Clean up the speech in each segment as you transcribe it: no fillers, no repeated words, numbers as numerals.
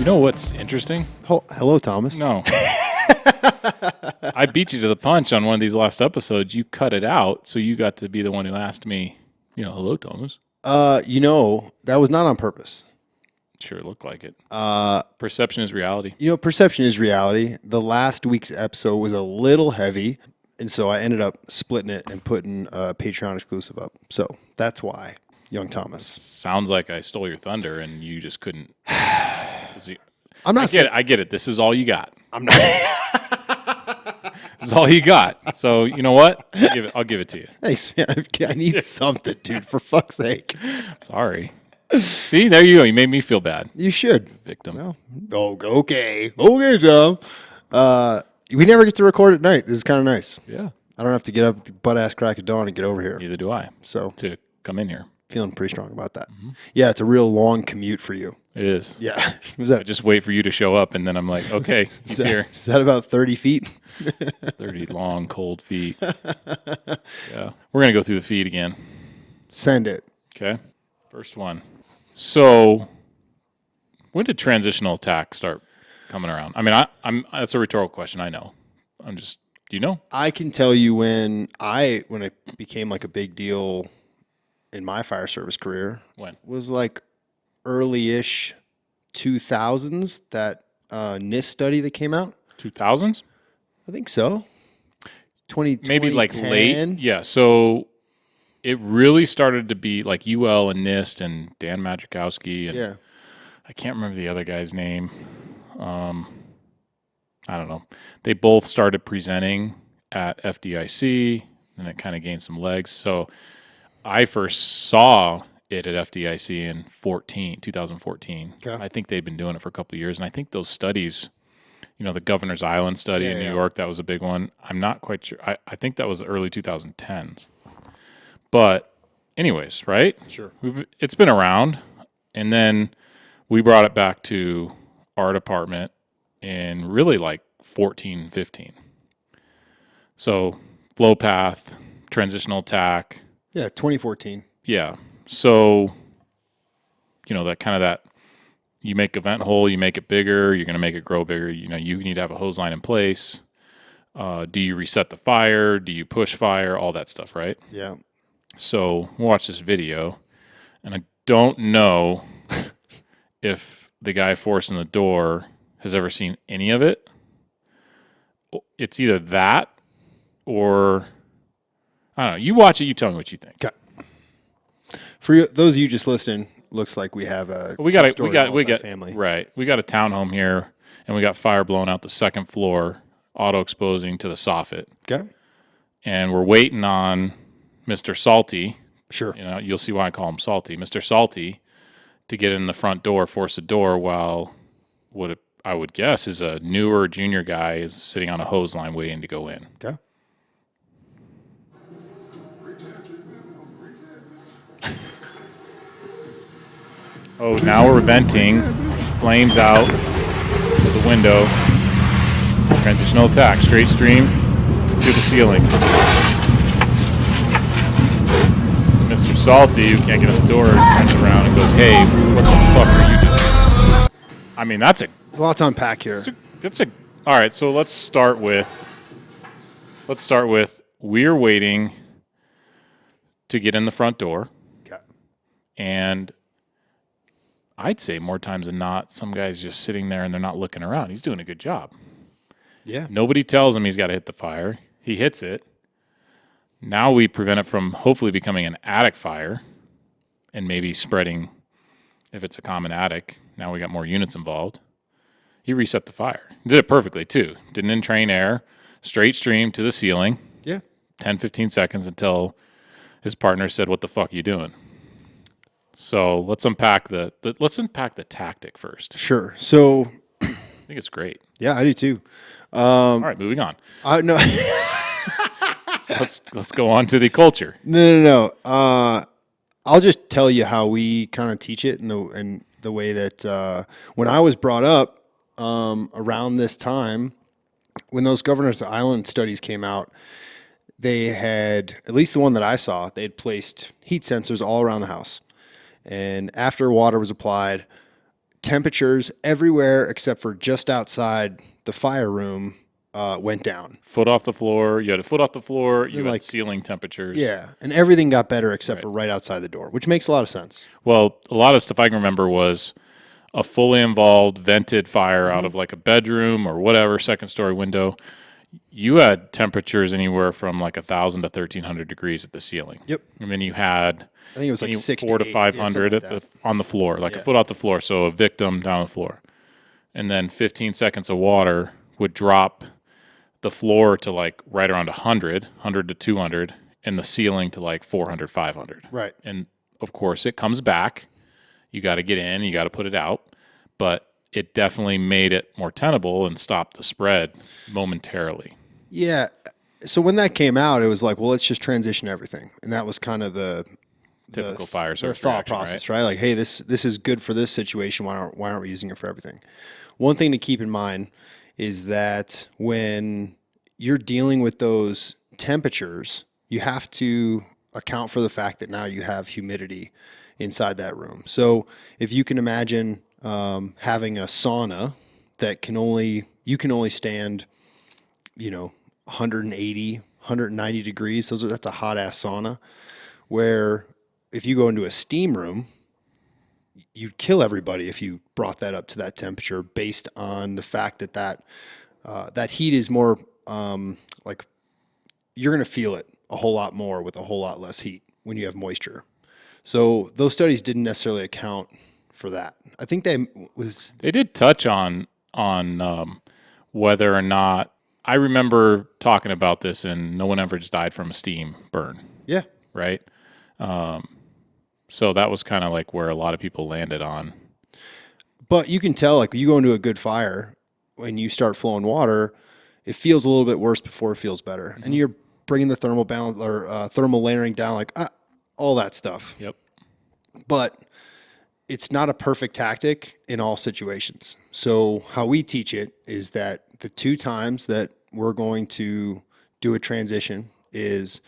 You know what's interesting? Hello, Thomas. No. I beat you to the punch on one of these last episodes. You cut it out, so you got to be the one who asked me, hello, Thomas. That was not on purpose. Sure looked like it. Perception is reality. Perception is reality. The last week's episode was a little heavy, and so I ended up splitting it and putting a Patreon exclusive up. So that's why, young Thomas. Sounds like I stole your thunder, and you just couldn't. I'm not. I get it. This is all you got. I'm not. This is all you got. So you know what? I'll give it to you. Thanks, man. I need something, dude. For fuck's sake. Sorry. See, there you go. You made me feel bad. You should. Victim. Well, okay, Tom. We never get to record at night. This is kind of nice. Yeah. I don't have to get up butt ass crack of dawn and get over here. Neither do I. So to come in here. Feeling pretty strong about that. Mm-hmm. Yeah, it's a real long commute for you. It is. Yeah. I just wait for you to show up, and then I'm like, okay, he's here. Is that about 30 feet? 30 long, cold feet. Yeah. We're going to go through the feed again. Send it. Okay. First one. So, when did transitional attack start coming around? I mean, that's a rhetorical question, I know. Do you know? I can tell you when it became like a big deal in my fire service career. When? Was like early-ish 2000s, that NIST study that came out. 2000s? I think so. Maybe like late. Yeah, so it really started to be like UL and NIST and Dan Majkowski. And yeah. I can't remember the other guy's name. I don't know. They both started presenting at FDIC, and it kind of gained some legs. So I first saw it at FDIC in 2014. Okay. I think they'd been doing it for a couple of years, and I think those studies, the Governor's Island study in New York, that was a big one. I'm not quite sure. I think that was the early 2010s. But anyways, right? Sure. It's been around, and then we brought it back to our department in really like 14, 15. So flow path, transitional attack. Yeah, 2014. Yeah. So, that you make a vent hole, you make it bigger, you're going to make it grow bigger. You need to have a hose line in place. Do you reset the fire? Do you push fire? All that stuff, right? Yeah. So we'll watch this video, and I don't know if the guy forcing the door has ever seen any of it. It's either that or, I don't know. You watch it, you tell me what you think. Okay. For those of you just listening, looks like we have a family. Right. We got a townhome here, and we got fire blowing out the second floor, auto exposing to the soffit. Okay. And we're waiting on Mr. Salty. Sure. You'll see why I call him Salty. Mr. Salty to get in the front door, force the door, while I would guess is a newer junior guy is sitting on a hose line waiting to go in. Okay. Oh, now we're venting. Flames out of the window. Transitional attack. Straight stream to the ceiling. Mr. Salty, who can't get in the door, turns around and goes, "Hey, what the fuck are you doing?" I mean, there's a lot to unpack here. All right, so let's start with we're waiting to get in the front door. Okay. And I'd say more times than not, some guy's just sitting there and they're not looking around. He's doing a good job. Yeah. Nobody tells him he's got to hit the fire. He hits it. Now we prevent it from hopefully becoming an attic fire and maybe spreading if it's a common attic. Now we got more units involved. He reset the fire. He did it perfectly, too. Didn't entrain air. Straight stream to the ceiling. Yeah. 10, 15 seconds until his partner said, "What the fuck are you doing?" So let's unpack the tactic first. Sure. So I think it's great. Yeah, I do too. All right, moving on. No. So let's go on to the culture. No. I'll just tell you how we kind of teach it and the way that when I was brought up around this time, when those Governor's Island studies came out, they had, at least the one that I saw, they had placed heat sensors all around the house. And after water was applied, temperatures everywhere except for just outside the fire room went down. Foot off the floor. You had a foot off the floor. You had like- ceiling temperatures. Yeah, and everything got better except for right outside the door, which makes a lot of sense. Well, a lot of stuff I can remember was a fully involved vented fire out of like a bedroom or whatever, second story window. You had temperatures anywhere from like 1,000 to 1,300 degrees at the ceiling. Yep. And then you had I think it was like 6 4 to 8, 500 like on the floor, like a foot off the floor. So a victim down the floor. And then 15 seconds of water would drop the floor to like right around 100 to 200, and the ceiling to like 400, 500. Right. And of course, it comes back. You got to get in, you got to put it out. But it definitely made it more tenable and stopped the spread momentarily. Yeah. So when that came out, it was like, well, let's just transition everything. And that was kind of the Typical fire the service thought reaction, process, right? Like, hey, this is good for this situation. Why aren't we using it for everything? One thing to keep in mind is that when you're dealing with those temperatures, you have to account for the fact that now you have humidity inside that room. So if you can imagine having a sauna that you can only stand, 180, 190 degrees. That's a hot ass sauna. Where if you go into a steam room, you'd kill everybody if you brought that up to that temperature, based on the fact that that heat is more like you're going to feel it a whole lot more with a whole lot less heat when you have moisture. So those studies didn't necessarily account for that. I think they did touch on whether or not, I remember talking about this, and no one ever just died from a steam burn. Yeah. Right. So that was kind of like where a lot of people landed on. But you can tell, like, you go into a good fire, when you start flowing water, it feels a little bit worse before it feels better. And you're bringing the thermal balance or thermal layering down, like all that stuff. Yep. But it's not a perfect tactic in all situations. So how we teach it is that the 2 times that we're going to do a transition is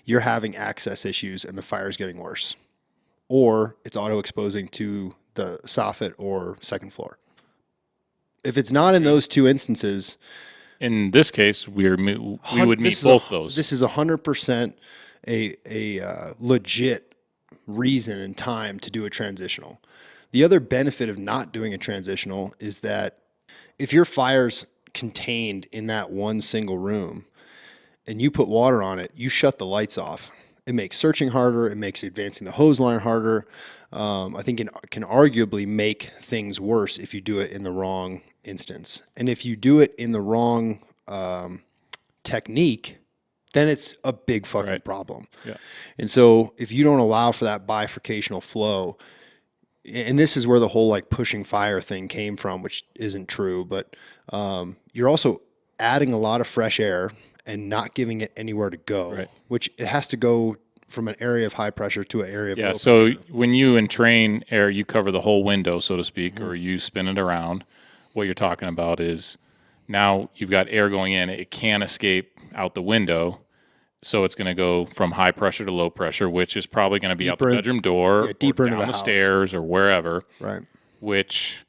you're having access issues and the fire's getting worse, or it's auto exposing to the soffit or second floor. If it's not in those 2 instances, in this case, we would meet both those. This is 100% a legit reason and time to do a transitional. The other benefit of not doing a transitional is that if your fire's contained in that one single room and you put water on it, you shut the lights off. It makes searching harder. It makes advancing the hose line harder. I think it can arguably make things worse if you do it in the wrong instance. And if you do it in the wrong technique, then it's a big fucking problem. Yeah. And so if you don't allow for that bifurcational flow, and this is where the whole like pushing fire thing came from, which isn't true, but you're also adding a lot of fresh air and not giving it anywhere to go, which it has to go from an area of high pressure to an area of low so pressure. when you entrain air, you cover the whole window, so to speak, or you spin it around. What you're talking about is now you've got air going in. It can't escape out the window. So it's going to go from high pressure to low pressure, which is probably going to be out the bedroom door, deeper or into down the the house. stairs, or wherever. Right. Which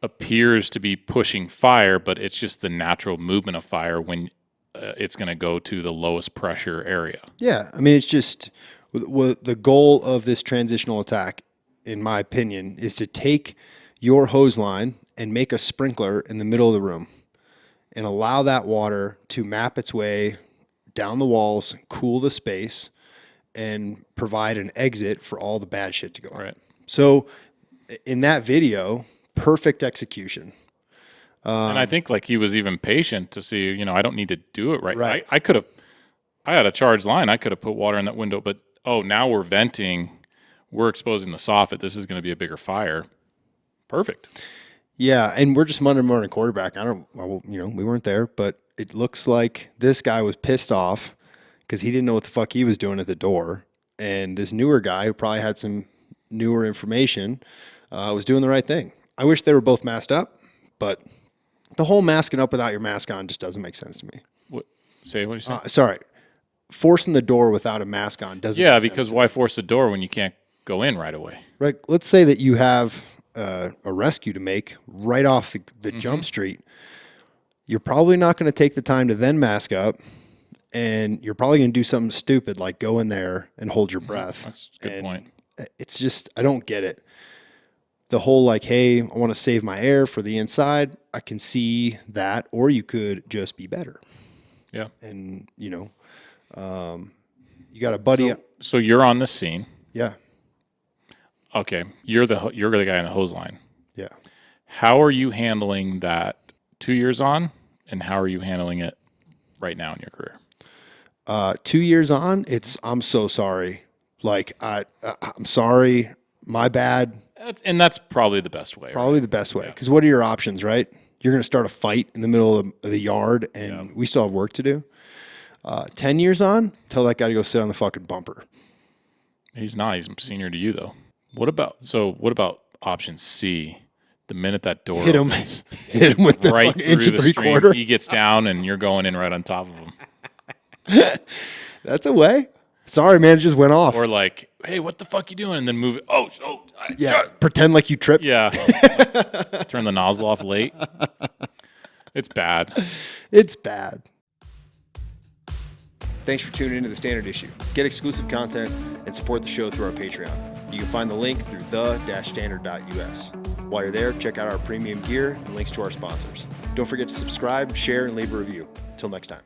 appears to be pushing fire, but it's just the natural movement of fire when it's going to go to the lowest pressure area. Yeah, I mean, it's just the goal of this transitional attack, in my opinion, is to take your hose line and make a sprinkler in the middle of the room and allow that water to map its way down the walls, cool the space, and provide an exit for all the bad shit to go on. Right. So in that video, perfect execution. And I think like he was even patient to see, I don't need to do it right. Right. I had a charged line. I could have put water in that window, but now we're venting. We're exposing the soffit. This is going to be a bigger fire. Perfect. Yeah, and we're just Monday morning quarterback. We weren't there, but it looks like this guy was pissed off because he didn't know what the fuck he was doing at the door. And this newer guy who probably had some newer information was doing the right thing. I wish they were both masked up, but the whole masking up without your mask on just doesn't make sense to me. What you say? Sorry. Forcing the door without a mask on doesn't make sense because to why force the door when you can't go in right away? Right. Let's say that you have a rescue to make right off the jump street, you're probably not going to take the time to then mask up, and you're probably going to do something stupid like go in there and hold your breath. That's a good and point. It's just, I don't get it. The whole like, hey, I want to save my air for the inside. I can see that, or you could just be better. Yeah. And you got a buddy. So you're on the scene. Yeah. Okay. You're the guy in the hose line. Yeah. How are you handling that 2 years on, and how are you handling it right now in your career? 2 years on, I'm so sorry. Like I'm sorry. My bad. And that's probably the best way. Probably the best way. Because what are your options, right? You're going to start a fight in the middle of the yard, and we still have work to do. 10 years on, tell that guy to go sit on the fucking bumper. He's not. He's senior to you, though. What about option C? The minute that door opens, hit him with the right inch through and the stream, 3/4. he gets down, and you're going in right on top of him. That's a way. Sorry, man, it just went off. Or like, hey, what the fuck you doing? And then move it. Yeah, pretend like you tripped. Yeah. Turn the nozzle off late. It's bad. It's bad. Thanks for tuning into The Standard Issue. Get exclusive content and support the show through our Patreon. You can find the link through the-standard.us. While you're there, check out our premium gear and links to our sponsors. Don't forget to subscribe, share, and leave a review. Till next time.